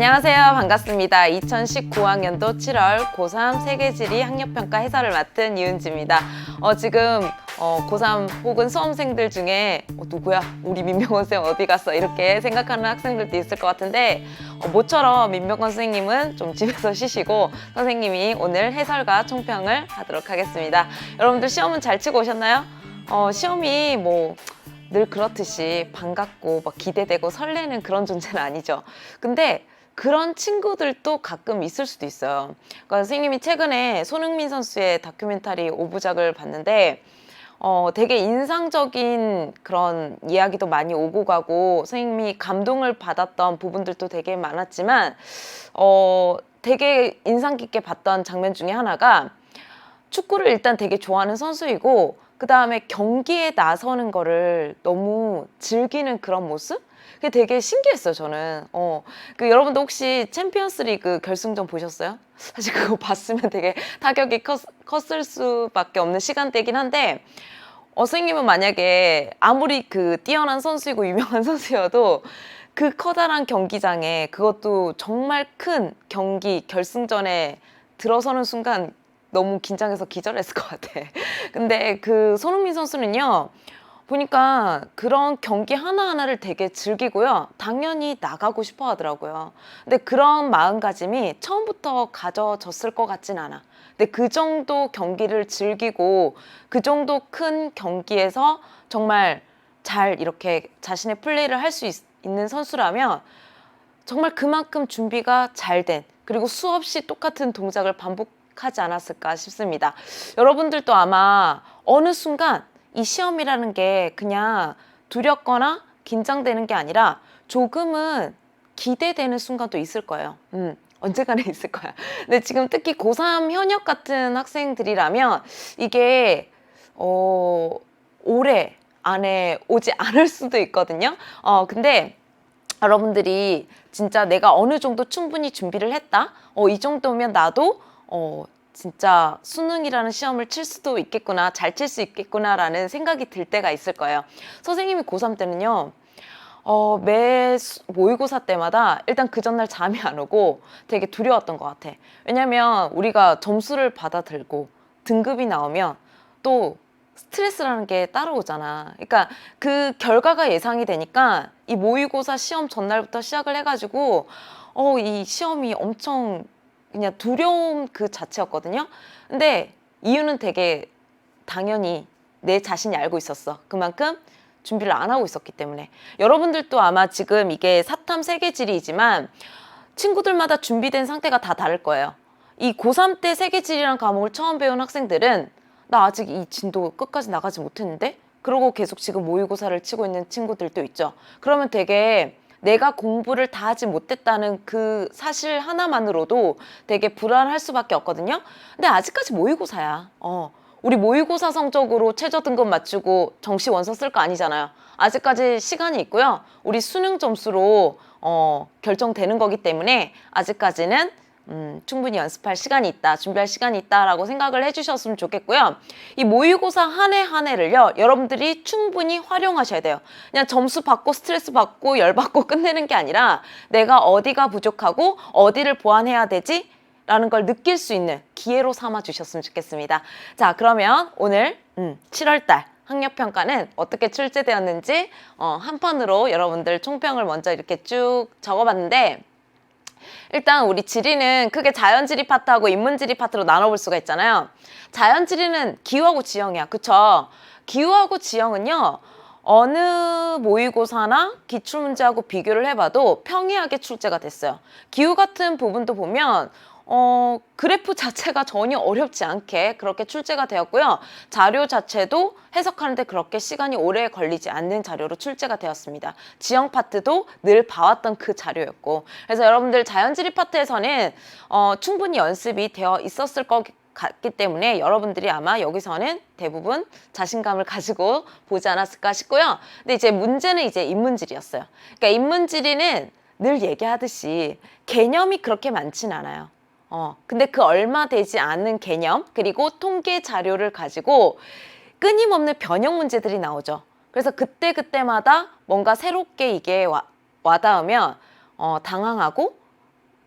안녕하세요. 반갑습니다. 2019학년도 7월 고3 세계지리 학력평가 해설을 맡은 이은지입니다. 지금 고3 혹은 수험생들 중에 누구야? 우리 민명원 쌤 어디 갔어? 이렇게 생각하는 학생들도 있을 것 같은데 모처럼 민명원 선생님은 좀 집에서 쉬시고 선생님이 오늘 해설과 총평을 하도록 하겠습니다. 여러분들 시험은 잘 치고 오셨나요? 시험이 늘 그렇듯이 반갑고 막 기대되고 설레는 그런 존재는 아니죠. 근데 그런 친구들도 가끔 있을 수도 있어요. 그러니까 선생님이 최근에 손흥민 선수의 다큐멘터리 5부작을 봤는데 되게 인상적인 그런 이야기도 많이 오고 가고 선생님이 감동을 받았던 부분들도 되게 많았지만 되게 인상 깊게 봤던 장면 중에 하나가 축구를 일단 되게 좋아하는 선수이고 그 다음에 경기에 나서는 거를 너무 즐기는 그런 모습? 그게 되게 신기했어요, 저는. 여러분도 혹시 챔피언스 리그 결승전 보셨어요? 사실 그거 봤으면 되게 타격이 컸을 수밖에 없는 시간대긴 한데, 선생님은 만약에 아무리 뛰어난 선수이고 유명한 선수여도 그 커다란 경기장에 그것도 정말 큰 경기 결승전에 들어서는 순간 너무 긴장해서 기절했을 것 같아. 근데 그 손흥민 선수는요, 보니까 그런 경기 하나하나를 되게 즐기고요. 당연히 나가고 싶어 하더라고요. 근데 그런 마음가짐이 처음부터 가져졌을 것 같진 않아. 근데 그 정도 경기를 즐기고 그 정도 큰 경기에서 정말 잘 이렇게 자신의 플레이를 할 수 있는 선수라면 정말 그만큼 준비가 잘 된, 그리고 수없이 똑같은 동작을 반복하지 않았을까 싶습니다. 여러분들도 아마 어느 순간 이 시험이라는 게 그냥 두렵거나 긴장되는 게 아니라 조금은 기대되는 순간도 있을 거예요. 언젠가는 있을 거야. 근데 지금 특히 고3 현역 같은 학생들이라면 이게 올해 안에 오지 않을 수도 있거든요. 근데 여러분들이 진짜 내가 어느 정도 충분히 준비를 했다? 이 정도면 나도 진짜 수능이라는 시험을 칠 수도 있겠구나, 잘 칠 수 있겠구나라는 생각이 들 때가 있을 거예요. 선생님이 고3 때는요, 매 모의고사 때마다 일단 그 전날 잠이 안 오고 되게 두려웠던 것 같아. 왜냐면 우리가 점수를 받아들고 등급이 나오면 또 스트레스라는 게 따라오잖아. 그러니까 그 결과가 예상이 되니까 이 모의고사 시험 전날부터 시작을 해가지고 이 시험이 엄청 그냥 두려움 그 자체였거든요. 근데 이유는 되게 당연히 내 자신이 알고 있었어. 그만큼 준비를 안 하고 있었기 때문에. 여러분들도 아마 지금 이게 사탐 세계지리이지만 친구들마다 준비된 상태가 다 다를 거예요. 이 고3 때 세계지리라는 과목을 처음 배운 학생들은 나 아직 이 진도 끝까지 나가지 못했는데? 그러고 계속 지금 모의고사를 치고 있는 친구들도 있죠. 그러면 되게 내가 공부를 다 하지 못했다는 그 사실 하나만으로도 되게 불안할 수밖에 없거든요. 근데 아직까지 모의고사야. 우리 모의고사 성적으로 최저 등급 맞추고 정시 원서 쓸 거 아니잖아요. 아직까지 시간이 있고요. 우리 수능 점수로 결정되는 거기 때문에 아직까지는 충분히 연습할 시간이 있다, 준비할 시간이 있다라고 생각을 해주셨으면 좋겠고요. 이 모의고사 한 해 한 해를요, 여러분들이 충분히 활용하셔야 돼요. 그냥 점수 받고 스트레스 받고 열 받고 끝내는 게 아니라 내가 어디가 부족하고 어디를 보완해야 되지? 라는 걸 느낄 수 있는 기회로 삼아 주셨으면 좋겠습니다. 자, 그러면 오늘 7월달 학력평가는 어떻게 출제되었는지 한 판으로 여러분들 총평을 먼저 이렇게 쭉 적어봤는데, 일단 우리 지리는 크게 자연지리 파트하고 인문지리 파트로 나눠볼 수가 있잖아요. 자연지리는 기후하고 지형이야. 그쵸? 기후하고 지형은요, 어느 모의고사나 기출문제하고 비교를 해봐도 평이하게 출제가 됐어요. 기후 같은 부분도 보면 그래프 자체가 전혀 어렵지 않게 그렇게 출제가 되었고요. 자료 자체도 해석하는데 그렇게 시간이 오래 걸리지 않는 자료로 출제가 되었습니다. 지형 파트도 늘 봐왔던 그 자료였고, 그래서 여러분들 자연지리 파트에서는 충분히 연습이 되어 있었을 것 같기 때문에 여러분들이 아마 여기서는 대부분 자신감을 가지고 보지 않았을까 싶고요. 근데 이제 문제는 이제 인문지리였어요. 그러니까 인문지리는 늘 얘기하듯이 개념이 그렇게 많진 않아요. 근데 그 얼마 되지 않은 개념, 그리고 통계 자료를 가지고 끊임없는 변형 문제들이 나오죠. 그래서 그때그때마다 뭔가 새롭게 이게 와닿으면 당황하고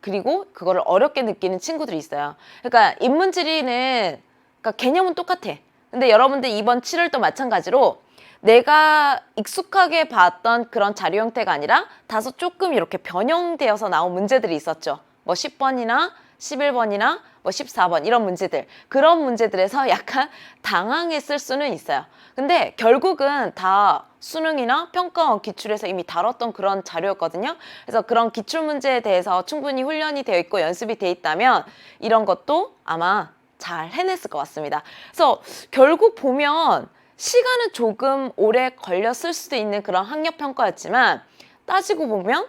그리고 그거를 어렵게 느끼는 친구들이 있어요. 그러니까 인문지리는 그러니까 개념은 똑같아. 근데 여러분들 이번 7월도 마찬가지로 내가 익숙하게 봤던 그런 자료 형태가 아니라 다소 조금 이렇게 변형되어서 나온 문제들이 있었죠. 뭐 10번이나 11번이나 뭐 14번 이런 문제들. 그런 문제들에서 약간 당황했을 수는 있어요. 근데 결국은 다 수능이나 평가원 기출에서 이미 다뤘던 그런 자료였거든요. 그래서 그런 기출 문제에 대해서 충분히 훈련이 되어 있고 연습이 되어 있다면 이런 것도 아마 잘 해냈을 것 같습니다. 그래서 결국 보면 시간은 조금 오래 걸렸을 수도 있는 그런 학력평가였지만 따지고 보면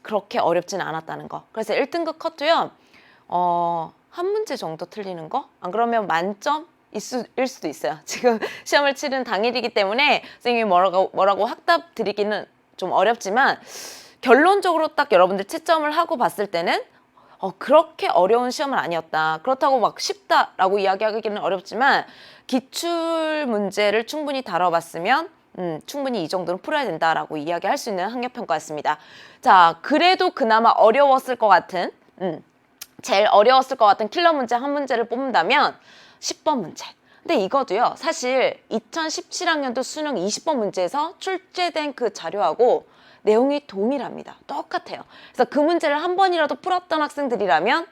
그렇게 어렵진 않았다는 거. 그래서 1등급 컷도요. 한 문제 정도 틀리는 거? 안 그러면 만점일 수도 있어요. 지금 시험을 치른 당일이기 때문에 선생님이 뭐라고 확답 드리기는 좀 어렵지만 결론적으로 딱 여러분들 채점을 하고 봤을 때는 그렇게 어려운 시험은 아니었다. 그렇다고 막 쉽다라고 이야기하기는 어렵지만 기출 문제를 충분히 다뤄봤으면 충분히 이 정도는 풀어야 된다라고 이야기할 수 있는 학력평가였습니다. 자, 그래도 그나마 어려웠을 것 같은 제일 어려웠을 것 같은 킬러 문제 한 문제를 뽑는다면 10번 문제. 근데 이거도요. 사실 2017학년도 수능 20번 문제에서 출제된 그 자료하고 내용이 동일합니다. 똑같아요. 그래서 그 문제를 한 번이라도 풀었던 학생들이라면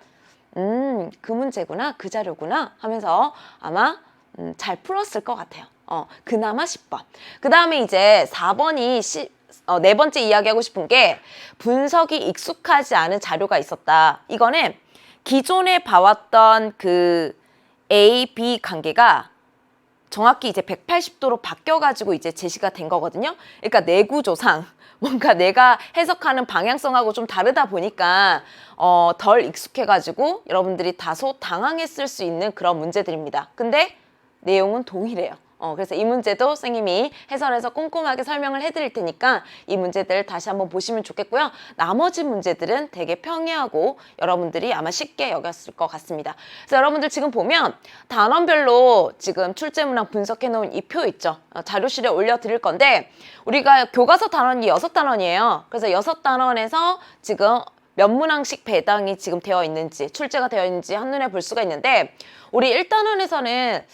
그 문제구나, 그 자료구나 하면서 아마 잘 풀었을 것 같아요. 그나마 10번. 그 다음에 이제 4번이 네 번째 이야기하고 싶은 게 분석이 익숙하지 않은 자료가 있었다. 이거는 기존에 봐왔던 그 A, B 관계가 정확히 이제 180도로 바뀌어가지고 이제 제시가 된 거거든요. 그러니까 내구조상 뭔가 내가 해석하는 방향성하고 좀 다르다 보니까 덜 익숙해가지고 여러분들이 다소 당황했을 수 있는 그런 문제들입니다. 근데 내용은 동일해요. 그래서 이 문제도 선생님이 해설해서 꼼꼼하게 설명을 해드릴 테니까 이 문제들 다시 한번 보시면 좋겠고요. 나머지 문제들은 되게 평이하고 여러분들이 아마 쉽게 여겼을 것 같습니다. 그래서 여러분들 지금 보면 단원별로 지금 출제문항 분석해 놓은 이 표 있죠. 자료실에 올려드릴 건데 우리가 교과서 단원이 6단원이에요. 그래서 6단원에서 지금 몇 문항씩 배당이 지금 되어 있는지 출제가 되어 있는지 한눈에 볼 수가 있는데 우리 1단원에서는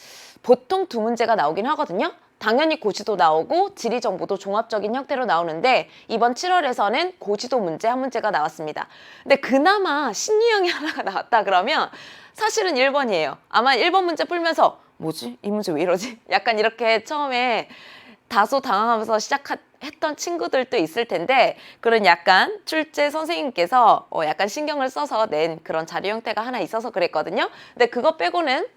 보통 2문제가 나오긴 하거든요. 당연히 고지도 나오고 지리정보도 종합적인 형태로 나오는데 이번 7월에서는 고지도 문제 한 문제가 나왔습니다. 근데 그나마 신유형이 하나가 나왔다 그러면 사실은 1번이에요. 아마 1번 문제 풀면서 뭐지? 이 문제 왜 이러지? 약간 이렇게 처음에 다소 당황하면서 시작했던 친구들도 있을 텐데 그런 약간 출제 선생님께서 약간 신경을 써서 낸 그런 자료 형태가 하나 있어서 그랬거든요. 근데 그거 빼고는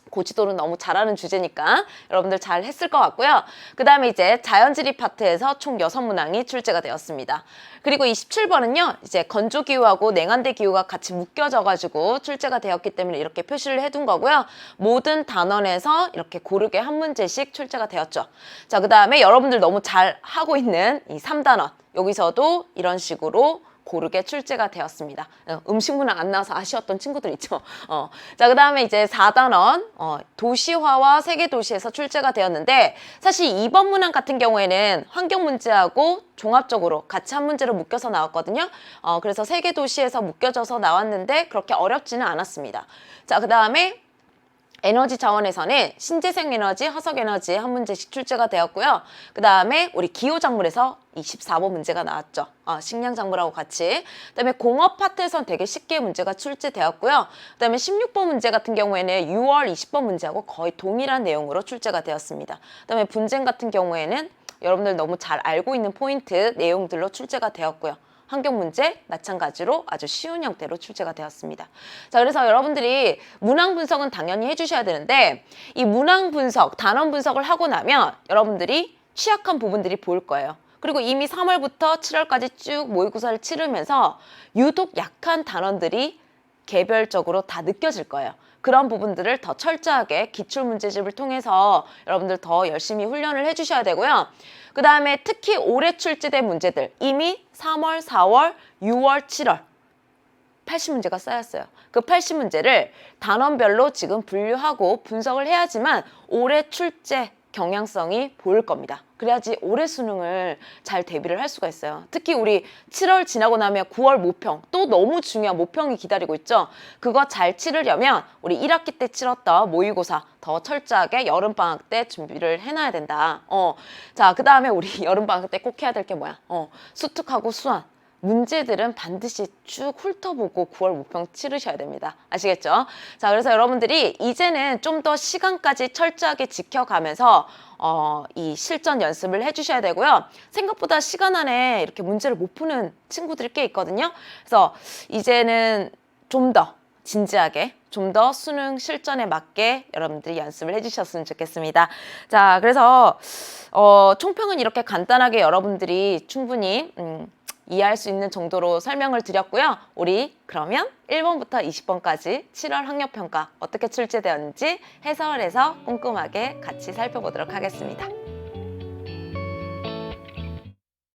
고지도는 너무 잘하는 주제니까 여러분들 잘 했을 것 같고요. 그 다음에 이제 자연지리 파트에서 총 6문항이 출제가 되었습니다. 그리고 27번은요. 이제 건조기후하고 냉한대 기후가 같이 묶여져가지고 출제가 되었기 때문에 이렇게 표시를 해둔 거고요. 모든 단원에서 이렇게 고르게 한 문제씩 출제가 되었죠. 자, 그 다음에 여러분들 너무 잘 하고 있는 이 3단원 여기서도 이런 식으로 고르게 출제가 되었습니다. 음식문항 안 나와서 아쉬웠던 친구들 있죠. 자, 그 다음에 이제 4단원 도시화와 세계도시에서 출제가 되었는데 사실 2번 문항 같은 경우에는 환경 문제하고 종합적으로 같이 한 문제로 묶여서 나왔거든요. 그래서 세계도시에서 묶여져서 나왔는데 그렇게 어렵지는 않았습니다. 자, 그 다음에 에너지 자원에서는 신재생 에너지, 화석 에너지 한 문제씩 출제가 되었고요. 그 다음에 우리 기호작물에서 24번 문제가 나왔죠. 식량작물하고 같이. 그 다음에 공업 파트에서는 되게 쉽게 문제가 출제되었고요. 그 다음에 16번 문제 같은 경우에는 6월 20번 문제하고 거의 동일한 내용으로 출제가 되었습니다. 그 다음에 분쟁 같은 경우에는 여러분들 너무 잘 알고 있는 포인트 내용들로 출제가 되었고요. 환경 문제 마찬가지로 아주 쉬운 형태로 출제가 되었습니다. 자, 그래서 여러분들이 문항 분석은 당연히 해주셔야 되는데 이 문항 분석, 단원 분석을 하고 나면 여러분들이 취약한 부분들이 보일 거예요. 그리고 이미 3월부터 7월까지 쭉 모의고사를 치르면서 유독 약한 단원들이 개별적으로 다 느껴질 거예요. 그런 부분들을 더 철저하게 기출문제집을 통해서 여러분들 더 열심히 훈련을 해주셔야 되고요. 그 다음에 특히 올해 출제된 문제들 이미 3월, 4월, 6월, 7월 80문제가 쌓였어요. 그 80문제를 단원별로 지금 분류하고 분석을 해야지만 올해 출제 경향성이 보일 겁니다. 그래야지 올해 수능을 잘 대비를 할 수가 있어요. 특히 우리 7월 지나고 나면 9월 모평, 또 너무 중요한 모평이 기다리고 있죠. 그거 잘 치르려면 우리 1학기 때 치렀던 모의고사 더 철저하게 여름방학 때 준비를 해놔야 된다. 자, 그 다음에 우리 여름방학 때 꼭 해야 될 게 뭐야? 수특하고 수학. 문제들은 반드시 쭉 훑어보고 9월 모평 치르셔야 됩니다. 아시겠죠? 자, 그래서 여러분들이 이제는 좀 더 시간까지 철저하게 지켜가면서 이 실전 연습을 해주셔야 되고요. 생각보다 시간 안에 이렇게 문제를 못 푸는 친구들이 꽤 있거든요. 그래서 이제는 좀 더 진지하게, 좀 더 수능 실전에 맞게 여러분들이 연습을 해주셨으면 좋겠습니다. 자, 그래서 총평은 이렇게 간단하게 여러분들이 충분히 이해할 수 있는 정도로 설명을 드렸고요. 우리 그러면 1번부터 20번까지 7월 학력평가 어떻게 출제되었는지 해설해서 꼼꼼하게 같이 살펴보도록 하겠습니다.